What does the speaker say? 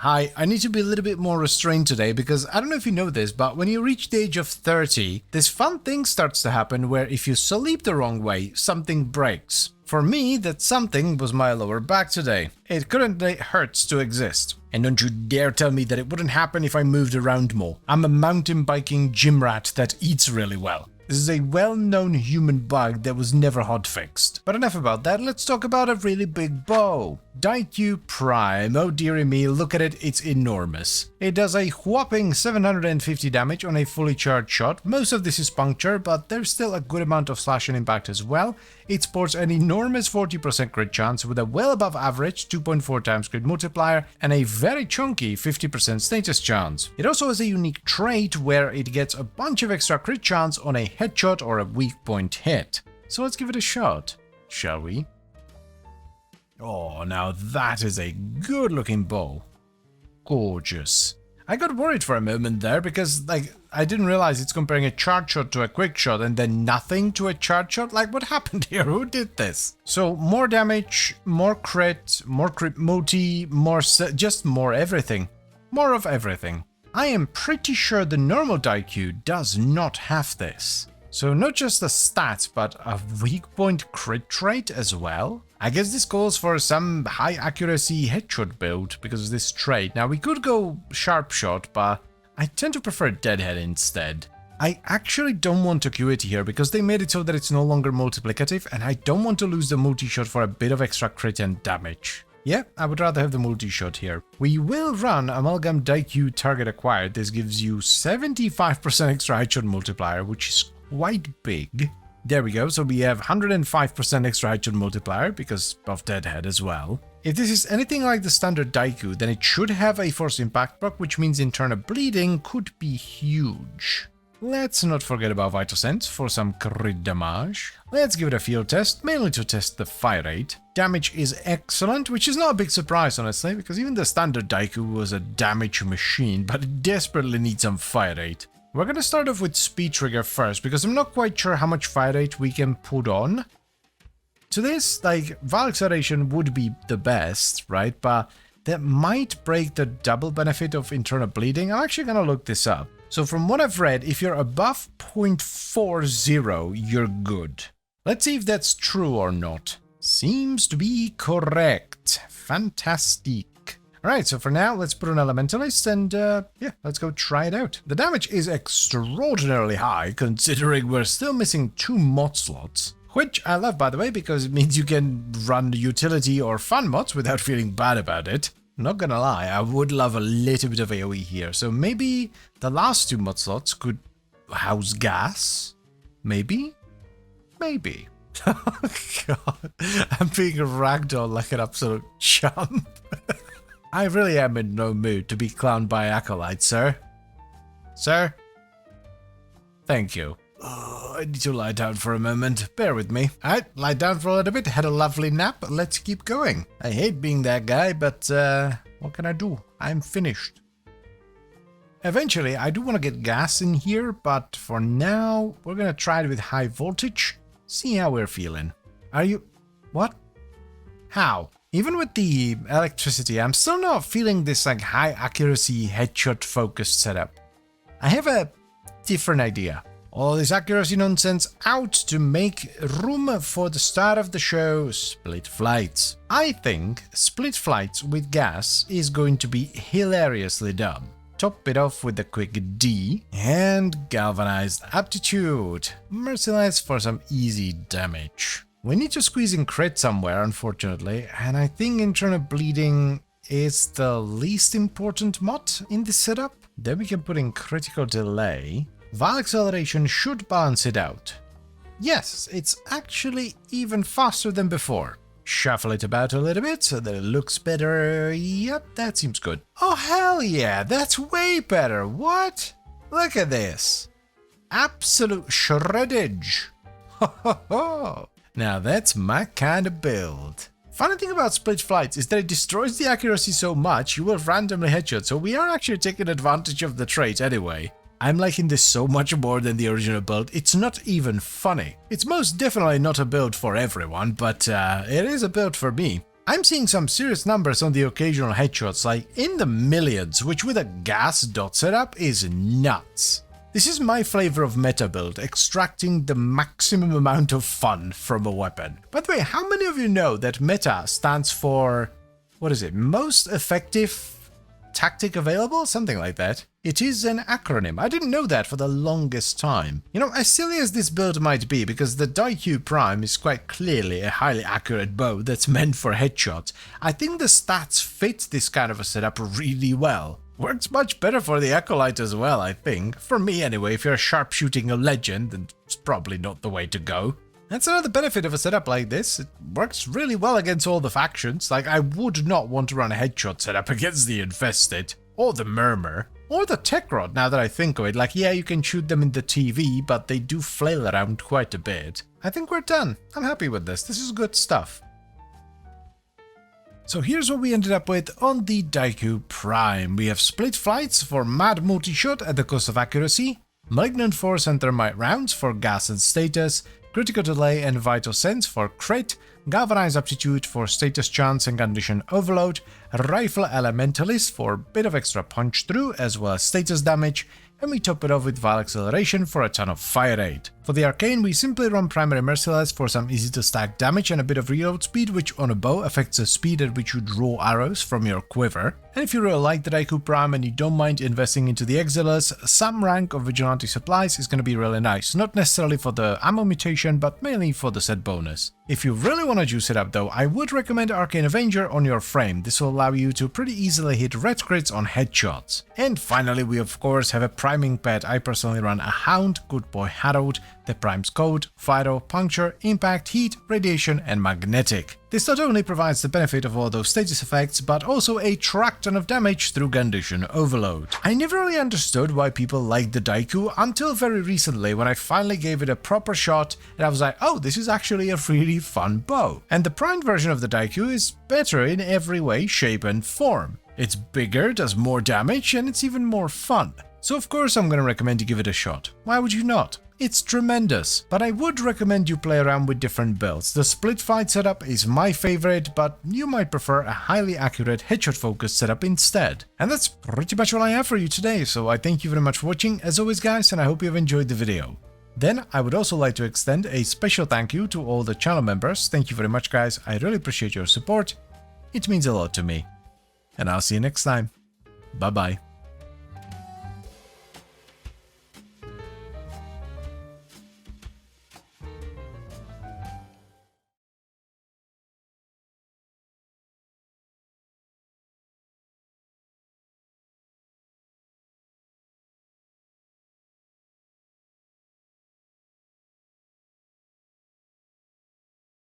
Hi, I need to be a little bit more restrained today because I don't know if you know this, but when you reach the age of 30, this fun thing starts to happen where if you sleep the wrong way, something breaks. For me, that something was my lower back today. It currently hurts to exist. And don't you dare tell me that it wouldn't happen if I moved around more. I'm a mountain biking gym rat that eats really well. This is a well-known human bug that was never hot-fixed. But enough about that, let's talk about a really big bow. Daikyu Prime, oh dearie me, look at it, it's enormous. It does a whopping 750 damage on a fully charged shot. Most of this is puncture, but there's still a good amount of slash and impact as well. It sports an enormous 40% crit chance with a well above average 2.4 times crit multiplier and a very chunky 50% status chance. It also has a unique trait where it gets a bunch of extra crit chance on a headshot or a weak point hit. So let's give it a shot, shall we? Oh, now that is a good looking bow. Gorgeous. I got worried for a moment there because, I didn't realize it's comparing a charge shot to a quick shot and then nothing to a charge shot. What happened here? Who did this? So, more damage, more crit multi, just more everything. More of everything. I am pretty sure the normal Daikyu does not have this. So not just the stats, but a weak point crit trait as well. I guess this calls for some high accuracy headshot build because of this trait. Now we could go sharp shot, but I tend to prefer deadhead instead. I actually don't want to queue it here because they made it so that it's no longer multiplicative and I don't want to lose the multi-shot for a bit of extra crit and damage. Yeah, I would rather have the multi-shot here. We will run Amalgam Daikyu Target Acquired. This gives you 75% extra headshot multiplier, which is quite big. There we go, so we have 105% extra headshot multiplier because of Deadhead as well. If this is anything like the standard Daikyu, then it should have a force impact proc, which means internal bleeding could be huge. Let's not forget about Vital Sense for some crit damage. Let's give it a field test, mainly to test the fire rate. Damage is excellent, which is not a big surprise honestly, because even the standard Daikyu was a damage machine, but it desperately needs some fire rate. We're gonna start off with speed trigger first, because I'm not quite sure how much fire rate we can put on. To this, Val acceleration would be the best, right? But that might break the double benefit of internal bleeding. I'm actually gonna look this up. So from what I've read, if you're above 0.40, you're good. Let's see if that's true or not. Seems to be correct. Fantastic. Alright, so for now, let's put on Elementalist and, yeah, let's go try it out. The damage is extraordinarily high, considering we're still missing 2 mod slots. Which I love, by the way, because it means you can run utility or fun mods without feeling bad about it. Not gonna lie, I would love a little bit of AoE here, so maybe the last 2 mod slots could house gas? Maybe? Maybe. Oh god, I'm being ragdolled like an absolute chump. I really am in no mood to be clowned by acolytes, sir. Sir? Thank you. Oh, I need to lie down for a moment. Bear with me. Alright, lie down for a little bit, had a lovely nap, let's keep going. I hate being that guy, but what can I do? I'm finished. Eventually, I do want to get gas in here, but for now, we're gonna try it with high voltage. See how we're feeling. Are you... what? How? Even with the electricity, I'm still not feeling this high accuracy headshot focused setup. I have a different idea. All this accuracy nonsense out to make room for the start of the show, split flights. I think split flights with gas is going to be hilariously dumb. Top it off with a quick D and galvanized aptitude. Merciless for some easy damage. We need to squeeze in crit somewhere, unfortunately, and I think internal bleeding is the least important mod in this setup. Then we can put in critical delay. Val acceleration should balance it out. Yes, it's actually even faster than before. Shuffle it about a little bit so that it looks better. Yep, that seems good. Oh hell yeah, that's way better. What? Look at this. Absolute shreddage. Ho ho ho. Now that's my kind of build. Funny thing about split flights is that it destroys the accuracy so much you will randomly headshot, so we are actually taking advantage of the trait anyway. I'm liking this so much more than the original build, it's not even funny. It's most definitely not a build for everyone, but it is a build for me. I'm seeing some serious numbers on the occasional headshots, like in the millions, which with a gas dot setup is nuts. This is my flavor of meta build, extracting the maximum amount of fun from a weapon. By the way, how many of you know that meta stands for, what is it, most effective tactic available? Something like that. It is an acronym. I didn't know that for the longest time. You know, as silly as this build might be, because the Daikyu Prime is quite clearly a highly accurate bow that's meant for headshots, I think the stats fit this kind of a setup really well. Works much better for the Acolyte as well, I think. For me anyway, if you're sharpshooting a legend, then it's probably not the way to go. That's another benefit of a setup like this. It works really well against all the factions. Like, I would not want to run a headshot setup against the Infested, or the Murmur, or the Tech Rod, now that I think of it. Like, yeah, you can shoot them in the TV, but they do flail around quite a bit. I think we're done. I'm happy with this. This is good stuff. So here's what we ended up with on the Daikyu Prime. We have split flights for mad multi-shot at the cost of accuracy, malignant force and thermite rounds for gas and status, critical delay and vital sense for crit, galvanized aptitude for status chance and condition overload, rifle elementalist for a bit of extra punch through as well as status damage, and we top it off with Vile Acceleration for a ton of fire rate. For the arcane, we simply run Primary Merciless for some easy to stack damage and a bit of reload speed, which on a bow affects the speed at which you draw arrows from your quiver. And if you really like the Daikyu Prime and you don't mind investing into the Exiles, some rank of Vigilante supplies is going to be really nice, not necessarily for the ammo mutation, but mainly for the set bonus. If you really want to juice it up though, I would recommend Arcane Avenger on your frame. This will allow you to pretty easily hit red crits on headshots. And finally, we of course have a priming pet. I personally run a Hound, Good Boy Harold, that primes Code, Phyto, Puncture, Impact, Heat, Radiation and Magnetic. This not only provides the benefit of all those status effects, but also a track ton of damage through Condition Overload. I never really understood why people liked the Daikyu until very recently, when I finally gave it a proper shot and I was like, oh, this is actually a really fun bow. And the primed version of the Daikyu is better in every way, shape and form. It's bigger, does more damage, and it's even more fun. So of course I'm gonna recommend you give it a shot. Why would you not? It's tremendous, but I would recommend you play around with different builds. The split fight setup is my favorite, but you might prefer a highly accurate headshot focused setup instead. And that's pretty much all I have for you today, so I thank you very much for watching as always guys, and I hope you have enjoyed the video. Then I would also like to extend a special thank you to all the channel members. Thank you very much guys, I really appreciate your support. It means a lot to me. And I'll see you next time. Bye bye.